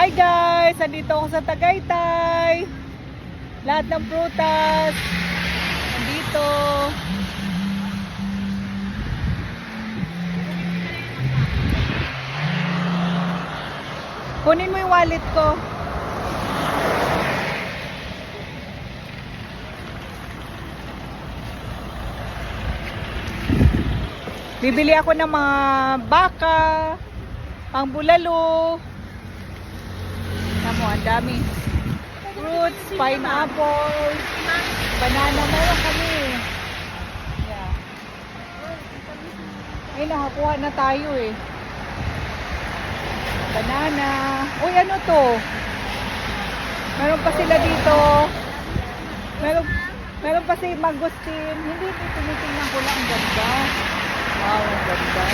Hi guys! Andito ako sa Tagaytay. Lahat ng prutas andito. Kunin mo yung wallet ko. Bibili ako ng mga baka, pang bulalo. Tamo, ang dami. Fruits, pineapple, banana, meron kami. Yeah. Ay, nakakuha na tayo eh. Banana. Uy, ano to? Meron pa sila dito. Meron pa si mangosteen. Hindi, tinitingnan ko lang. Ang ganda. Wow, ang ganda.